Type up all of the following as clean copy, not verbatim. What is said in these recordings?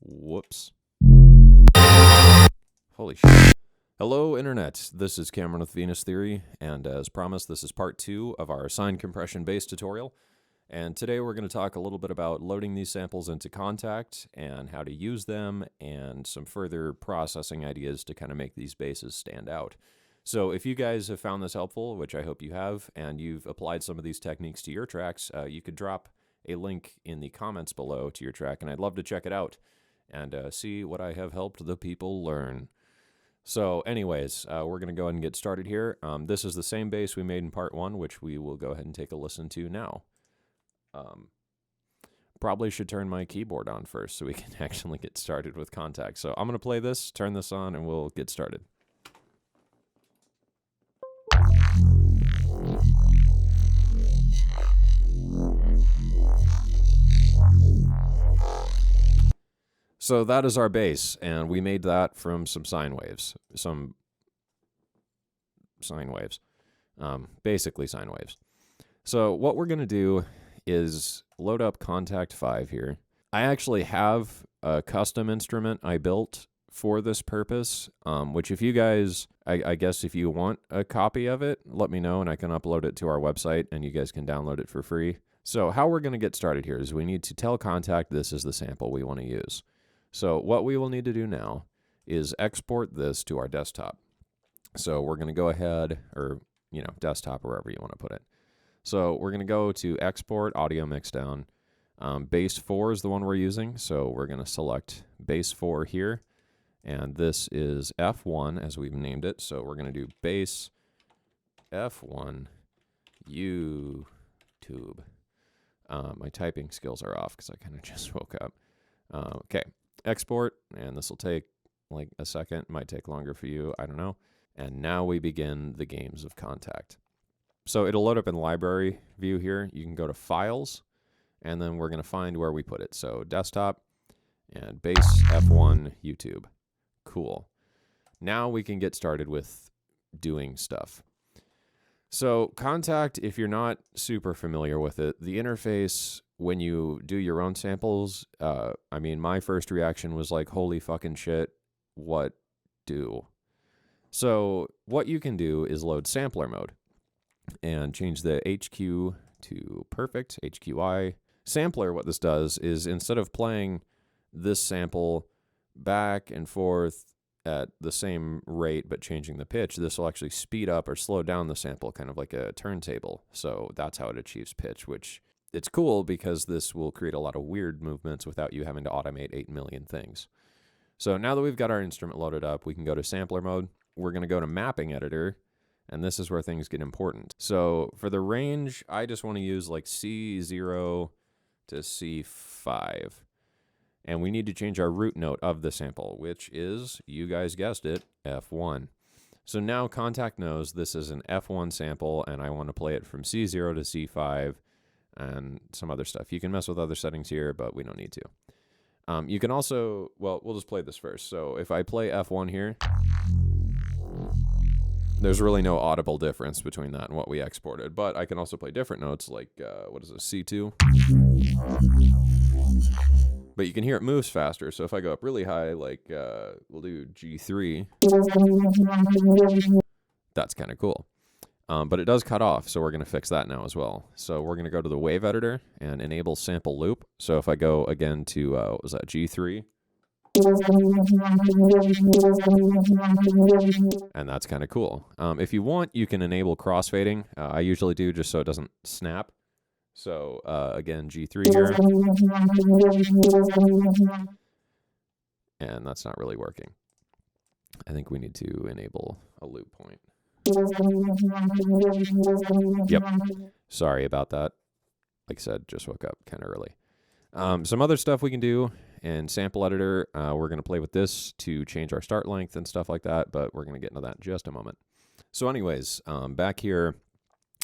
Whoops. Holy shit. Hello, Internet. This is Cameron with Venus Theory, and as promised, this is part 2 of our sine compression bass tutorial. And today we're going to talk a little bit about loading these samples into Kontakt and how to use them, and some further processing ideas to kind of make these basses stand out. So if you guys have found this helpful, which I hope you have, and you've applied some of these techniques to your tracks, you could drop a link in the comments below to your track, and I'd love to check it out and see what I have helped the people learn. So anyways, we're going to go ahead and get started here. This is the same bass we made in part 1, which we will go ahead and take a listen to now. Probably should turn my keyboard on first so we can actually get started with Kontakt. So I'm going to play this, turn this on, and we'll get started. So that is our bass, and we made that from some sine waves. Basically sine waves. So what we're going to do is load up Kontakt 5 here. I actually have a custom instrument I built for this purpose, which if you guys, I guess if you want a copy of it, let me know and I can upload it to our website and you guys can download it for free. So how we're going to get started here is we need to tell Kontakt this is the sample we want to use. So what we will need to do now is export this to our desktop. So we're going to go ahead, or, desktop or wherever you want to put it. So we're going to go to Export Audio Mixdown. Bass 4 is the one we're using, so we're going to select Bass 4 here. And this is F1, as we've named it. So we're going to do Bass F1 YouTube. My typing skills are off because I kind of just woke up. Okay. Export, and this will take like a second, might take longer for you, I don't know. And now we begin the games of Kontakt. So it'll load up in library view here. You can go to files, and then we're going to find where we put it. So desktop and bass F1 YouTube. Cool. Now we can get started with doing stuff. So Kontakt, if you're not super familiar with it, the interface when you do your own samples, my first reaction was like, holy fucking shit, what do? So what you can do is load sampler mode and change the HQ to perfect, HQI. Sampler, what this does is instead of playing this sample back and forth at the same rate but changing the pitch, this will actually speed up or slow down the sample, kind of like a turntable. So that's how it achieves pitch, which it's cool because this will create a lot of weird movements without you having to automate 8 million things. So now that we've got our instrument loaded up, we can go to sampler mode. We're going to go to mapping editor, and this is where things get important. So for the range, I just want to use like C0 to C5. And we need to change our root note of the sample, which is, you guys guessed it, F1. So now Kontakt knows this is an F1 sample, and I want to play it from C0 to C5 and some other stuff. You can mess with other settings here, but we don't need to. You can also, well, we'll just play this first. So if I play F1 here, there's really no audible difference between that and what we exported, but I can also play different notes like, what is this, C2? But you can hear it moves faster, so if I go up really high, like, we'll do G3, that's kind of cool. But it does cut off, so we're going to fix that now as well. So we're going to go to the wave editor and enable sample loop. So if I go again to, what was that, G3? And that's kind of cool. If you want, you can enable crossfading. I usually do just so it doesn't snap. So again, G3 here. And that's not really working. I think we need to enable a loop point. Yep. Sorry about that. Like I said, just woke up kind of early. Some other stuff we can do in sample editor. We're going to play with this to change our start length and stuff like that, but we're going to get into that in just a moment. So anyways, back here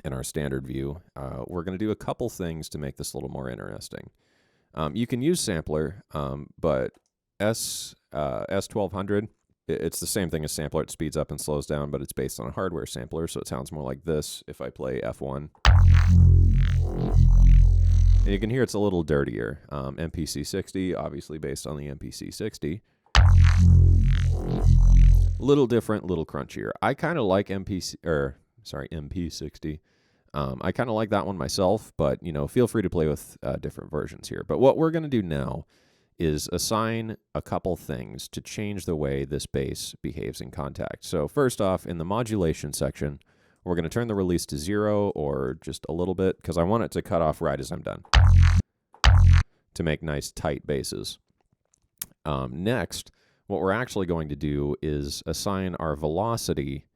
in our standard view, we're going to do a couple things to make this a little more interesting. You can use sampler, but S1200, it's the same thing as sampler. It speeds up and slows down, but it's based on a hardware sampler, so it sounds more like this if I play F1. And you can hear it's a little dirtier. MPC 60, obviously based on the MPC 60. Little different, little crunchier. I kind of like MP60. I kind of like that one myself, but you know, feel free to play with different versions here. But what we're going to do now is assign a couple things to change the way this bass behaves in Kontakt. So first off, in the modulation section, we're going to turn the release to 0 or just a little bit because I want it to cut off right as I'm done to make nice tight basses. Next, what we're actually going to do is assign our velocity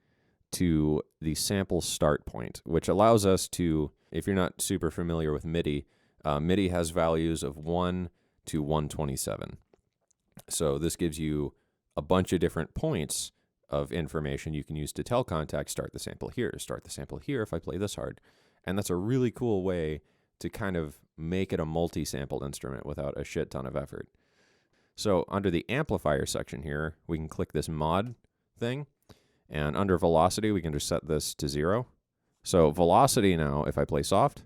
to the sample start point, which allows us to, if you're not super familiar with MIDI, MIDI has values of 1 to 127. So this gives you a bunch of different points of information you can use to tell Kontakt, start the sample here if I play this hard. And that's a really cool way to kind of make it a multi-sampled instrument without a shit ton of effort. So under the amplifier section here, we can click this mod thing, and under velocity, we can just set this to 0. So velocity now, if I play soft,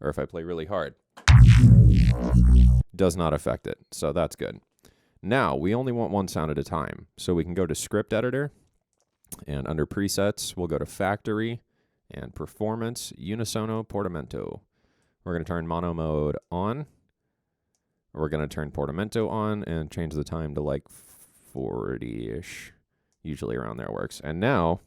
or if I play really hard, does not affect it. So that's good. Now, we only want one sound at a time. So we can go to Script Editor, and under Presets, we'll go to Factory, and Performance, Unisono, Portamento. We're going to turn Mono Mode on. We're going to turn Portamento on, and change the time to like 40-ish. Usually around there works. And now,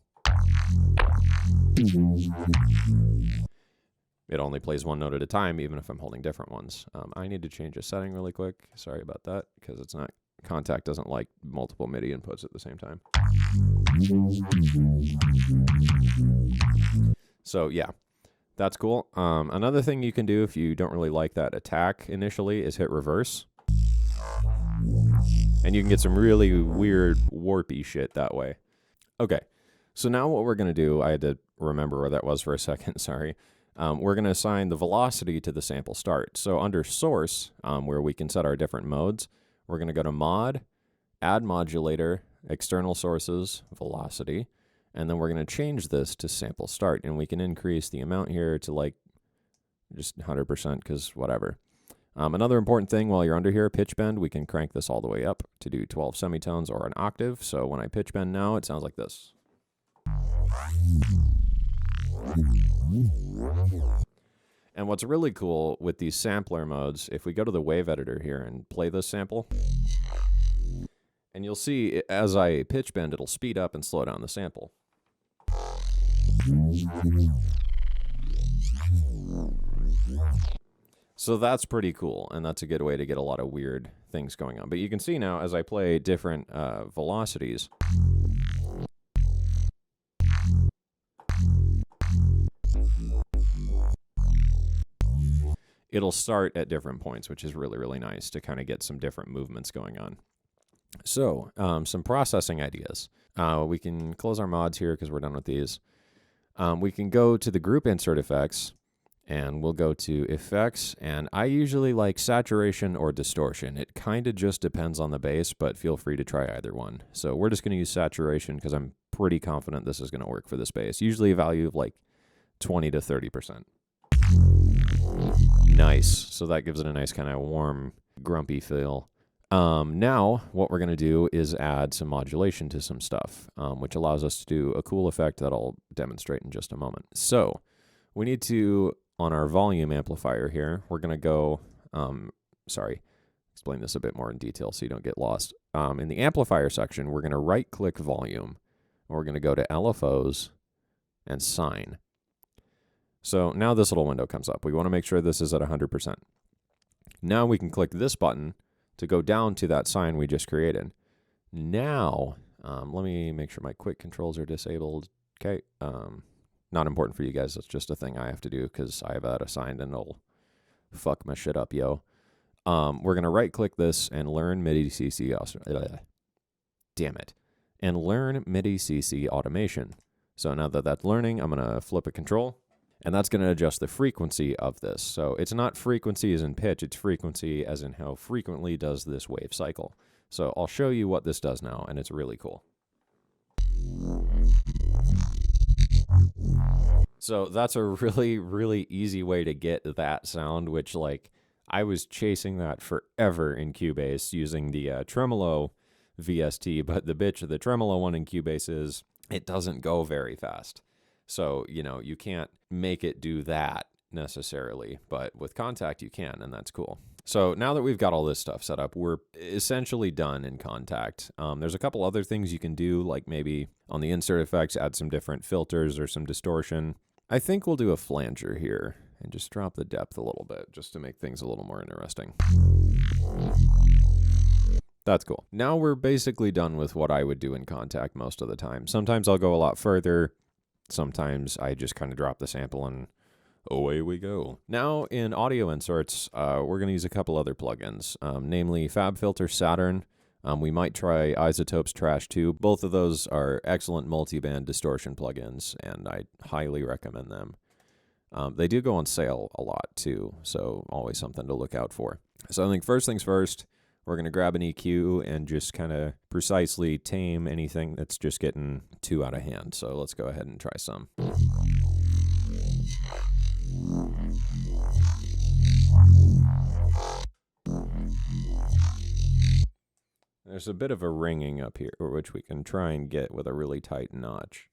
it only plays one note at a time, even if I'm holding different ones. I need to change a setting really quick. Sorry about that, because it's not, Kontakt doesn't like multiple MIDI inputs at the same time. So yeah, that's cool. Another thing you can do if you don't really like that attack initially is hit reverse. And you can get some really weird, warpy shit that way. Okay, so now what we're going to do, I had to remember where that was for a second, sorry. We're going to assign the velocity to the sample start. So under Source, where we can set our different modes, we're going to go to Mod, Add Modulator, External Sources, Velocity, and then we're going to change this to sample start. And we can increase the amount here to like just 100% because whatever. Another important thing while you're under here, pitch bend, we can crank this all the way up to do 12 semitones or an octave. So when I pitch bend now, it sounds like this. And what's really cool with these sampler modes, if we go to the wave editor here and play this sample, and you'll see as I pitch bend, it'll speed up and slow down the sample. So that's pretty cool, and that's a good way to get a lot of weird things going on. But you can see now, as I play different velocities, it'll start at different points, which is really, really nice to kind of get some different movements going on. So, some processing ideas. We can close our mods here because we're done with these. We can go to the group insert effects, and we'll go to effects, and I usually like saturation or distortion. It kind of just depends on the bass, but feel free to try either one. So we're just going to use saturation because I'm pretty confident this is going to work for this bass. Usually a value of like 20 to 30%. Nice. So that gives it a nice kind of warm, grumpy feel. Now what we're going to do is add some modulation to some stuff, which allows us to do a cool effect that I'll demonstrate in just a moment. So we need to, on our volume amplifier here, we're going to go, explain this a bit more in detail so you don't get lost. In the amplifier section, we're going to right-click volume. We're going to go to LFOs and Sine. So now this little window comes up. We want to make sure this is at 100%. Now we can click this button to go down to that sine we just created. Now, let me make sure my quick controls are disabled. Okay, not important for you guys. That's just a thing I have to do because I have that assigned and it'll fuck my shit up, yo. We're going to right-click this and learn MIDI CC. Damn it. And learn MIDI CC automation. So now that that's learning, I'm going to flip a control. And that's going to adjust the frequency of this. So it's not frequency as in pitch, it's frequency as in how frequently does this wave cycle. So I'll show you what this does now, and it's really cool. So that's a really, really easy way to get that sound, which like I was chasing that forever in Cubase using the tremolo VST, but the bitch of the tremolo one in Cubase is it doesn't go very fast. So, you know, you can't make it do that necessarily, but with Kontakt you can, and that's cool. So now that we've got all this stuff set up, we're essentially done in Kontakt. There's a couple other things you can do, like maybe on the insert effects, add some different filters or some distortion. I think we'll do a flanger here and just drop the depth a little bit just to make things a little more interesting. That's cool. Now we're basically done with what I would do in Kontakt most of the time. Sometimes I'll go a lot further. Sometimes I just kind of drop the sample and away we go. Now in audio inserts, we're going to use a couple other plugins, namely FabFilter Saturn. We might try Isotope's Trash 2. Both of those are excellent multi-band distortion plugins, and I highly recommend them. They do go on sale a lot too, so always something to look out for. So I think first things first, we're going to grab an EQ and just kind of precisely tame anything that's just getting too out of hand. So let's go ahead and try some. There's a bit of a ringing up here, which we can try and get with a really tight notch.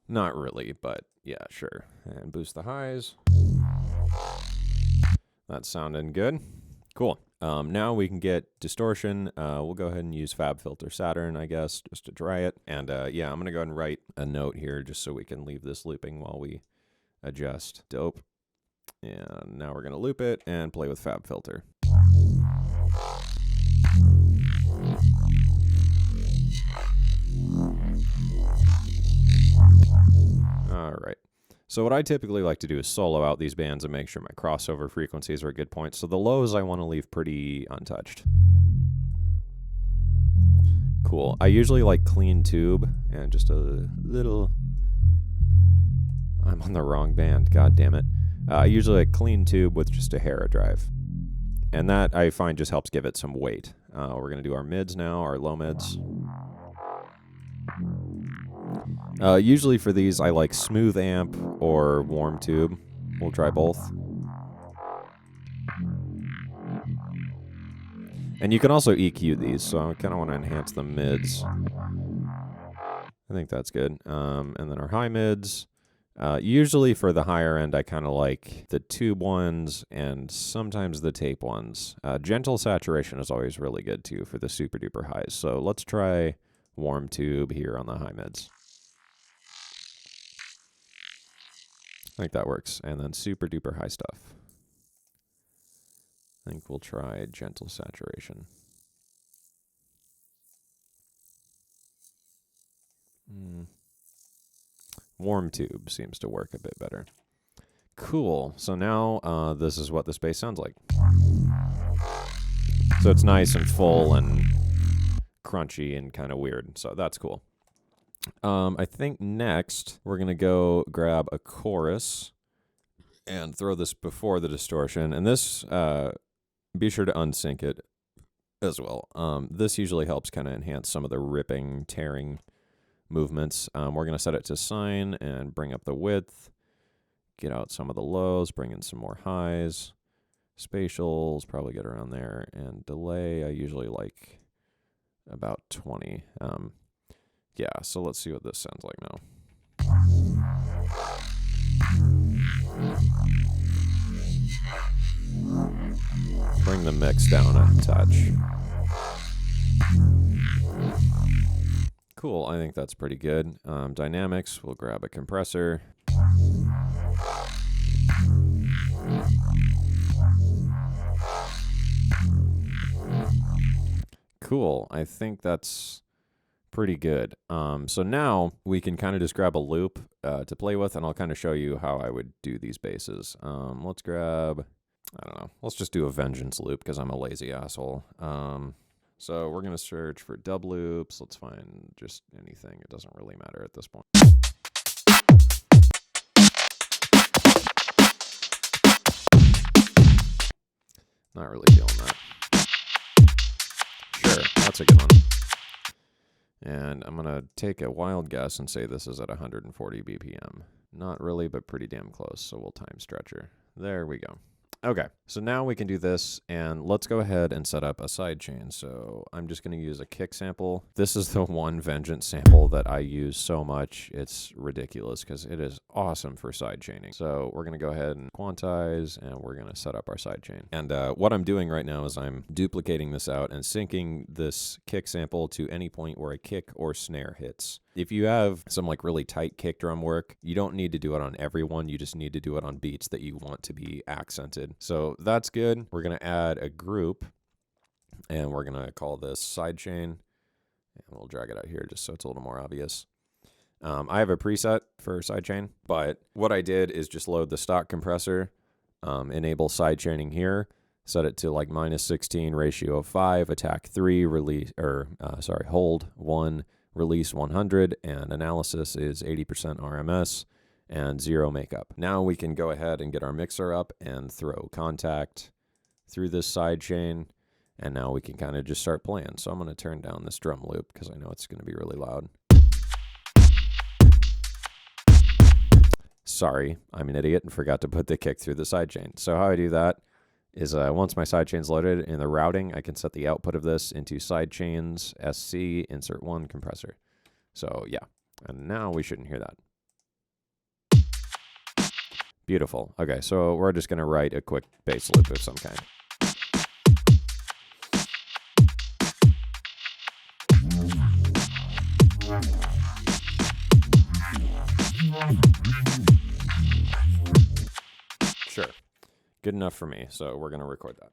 Not really, but yeah, sure. And boost the highs. That's sounding good. Cool. Now we can get distortion. We'll go ahead and use FabFilter Saturn, I guess, just to try it. And yeah, I'm going to go ahead and write a note here just so we can leave this looping while we adjust. Dope. And now we're going to loop it and play with FabFilter. All right. So what I typically like to do is solo out these bands and make sure my crossover frequencies are at good points. So the lows I want to leave pretty untouched. Cool. I usually like clean tube and just a little... I'm on the wrong band. God damn it. I usually like clean tube with just a hair drive. And that I find just helps give it some weight. We're going to do our mids now, our low mids. Usually for these, I like smooth amp or warm tube. We'll try both. And you can also EQ these, so I kind of want to enhance the mids. I think that's good. And then our high mids. Usually for the higher end, I kind of like the tube ones and sometimes the tape ones. Gentle saturation is always really good too for the super duper highs. So let's try warm tube here on the high mids. I think that works. And then super duper high stuff. I think we'll try gentle saturation. Warm tube seems to work a bit better. Cool. So now this is what this bass sounds like. So it's nice and full and crunchy and kind of weird. So that's cool. I think next we're going to go grab a chorus and throw this before the distortion. And this, be sure to unsync it as well. This usually helps kind of enhance some of the ripping, tearing movements. We're going to set it to sine and bring up the width, get out some of the lows, bring in some more highs. Spatials, probably get around there. And delay, I usually like about 20. Yeah, so let's see what this sounds like now. Bring the mix down a touch. Cool, I think that's pretty good. Dynamics, we'll grab a compressor. Cool, I think that's pretty good. So now we can kind of just grab a loop to play with, and I'll kind of show you how I would do these basses. Let's grab, I don't know, let's just do a Vengeance loop because I'm a lazy asshole. So we're going to search for dub loops. Let's find just anything. It doesn't really matter at this point. Not really feeling that. Sure, that's That's a good one. And I'm going to take a wild guess and say this is at 140 BPM. Not really, but pretty damn close. So we'll time stretcher. There we go. Okay, so now we can do this, and let's go ahead and set up a sidechain. So I'm just going to use a kick sample. This is the one Vengeance sample that I use so much. It's ridiculous because it is awesome for sidechaining. So we're going to go ahead and quantize, and we're going to set up our sidechain. And what I'm doing right now is I'm duplicating this out and syncing this kick sample to any point where a kick or snare hits. If you have some like really tight kick drum work, you don't need to do it on every one. You just need to do it on beats that you want to be accented. So that's good. We're going to add a group, and we're going to call this sidechain, and we'll drag it out here just so it's a little more obvious. I have a preset for sidechain, but what I did is just load the stock compressor, enable sidechaining here, set it to like -16 ratio of 5, attack 3, release, or hold 1, release 100, and analysis is 80% RMS and 0 makeup. Now we can go ahead and get our mixer up and throw Kontakt through this sidechain, and now we can kind of just start playing. So I'm going to turn down this drum loop because I know it's going to be really loud. Sorry, I'm an idiot and forgot to put the kick through the sidechain. So how I do that is once my sidechain's loaded in the routing, I can set the output of this into sidechains SC insert 1 compressor. So yeah, and now we shouldn't hear that. Beautiful. Okay, so we're just going to write a quick bass loop of some kind. Sure. Good enough for me, so we're going to record that.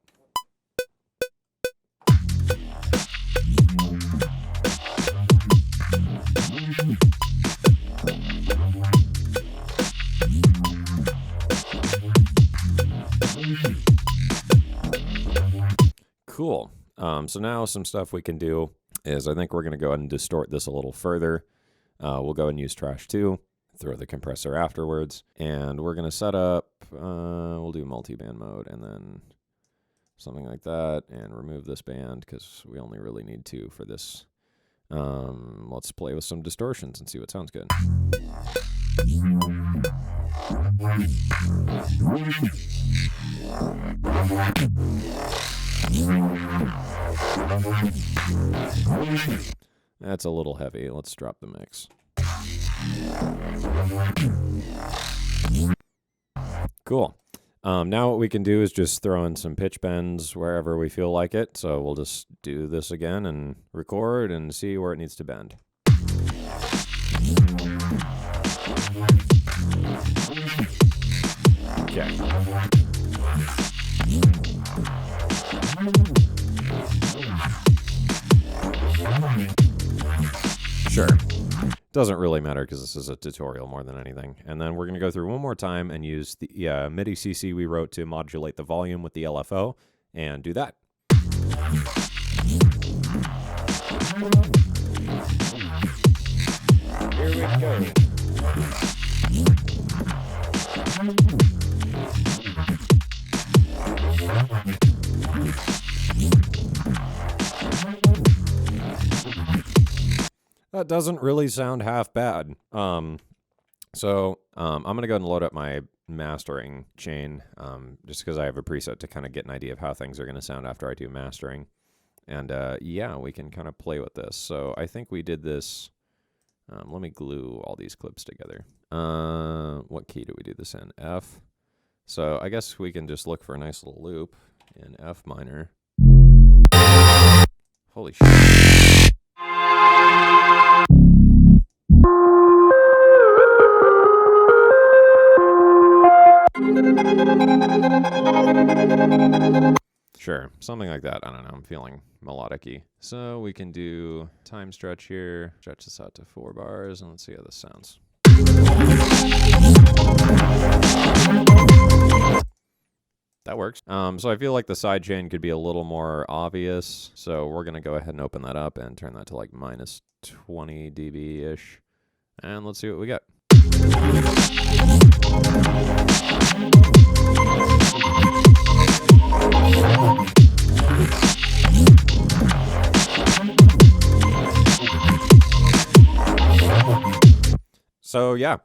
Cool. So now some stuff we can do is I think we're going to go ahead and distort this a little further. We'll go and use trash 2, throw the compressor afterwards, and we're going to set up, we'll do multi-band mode and then something like that, and remove this band because we only really need 2 for this. Let's play with some distortions and see what sounds good. That's a little heavy. Let's drop the mix. Cool. Now what we can do is just throw in some pitch bends wherever we feel like it. So we'll just do this again and record and see where it needs to bend. Okay. Sure. Doesn't really matter because this is a tutorial more than anything. And then we're going to go through one more time and use the MIDI CC we wrote to modulate the volume with the LFO and do that. Here we go. That doesn't really sound half bad. So I'm going to go ahead and load up my mastering chain just because I have a preset to kind of get an idea of how things are going to sound after I do mastering. And yeah, we can kind of play with this. So I think we did this. Let me glue all these clips together. What key do we do this in? F. So I guess we can just look for a nice little loop in F minor. Holy shit. Sure, something like that. I don't know, I'm feeling melodic-y. So we can do time stretch here, stretch this out to 4 bars, and let's see how this sounds. That works. So I feel like the sidechain could be a little more obvious, so we're going to go ahead and open that up and turn that to like minus 20 dB-ish, and let's see what we get. So yeah,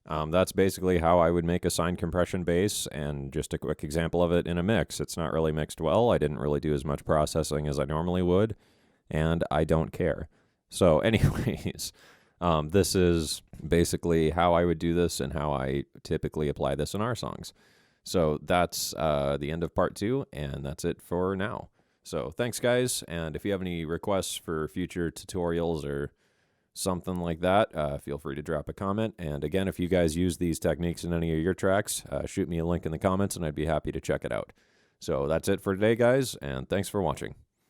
that's basically how I would make a sine compression bass, and just a quick example of it in a mix. It's not really mixed well. I didn't really do as much processing as I normally would, and I don't care. So anyways, this is basically how I would do this and how I typically apply this in our songs. So that's the end of part 2, and that's it for now. So thanks, guys, and if you have any requests for future tutorials or something like that, feel free to drop a comment. And again, if you guys use these techniques in any of your tracks, shoot me a link in the comments, and I'd be happy to check it out. So that's it for today, guys, and thanks for watching.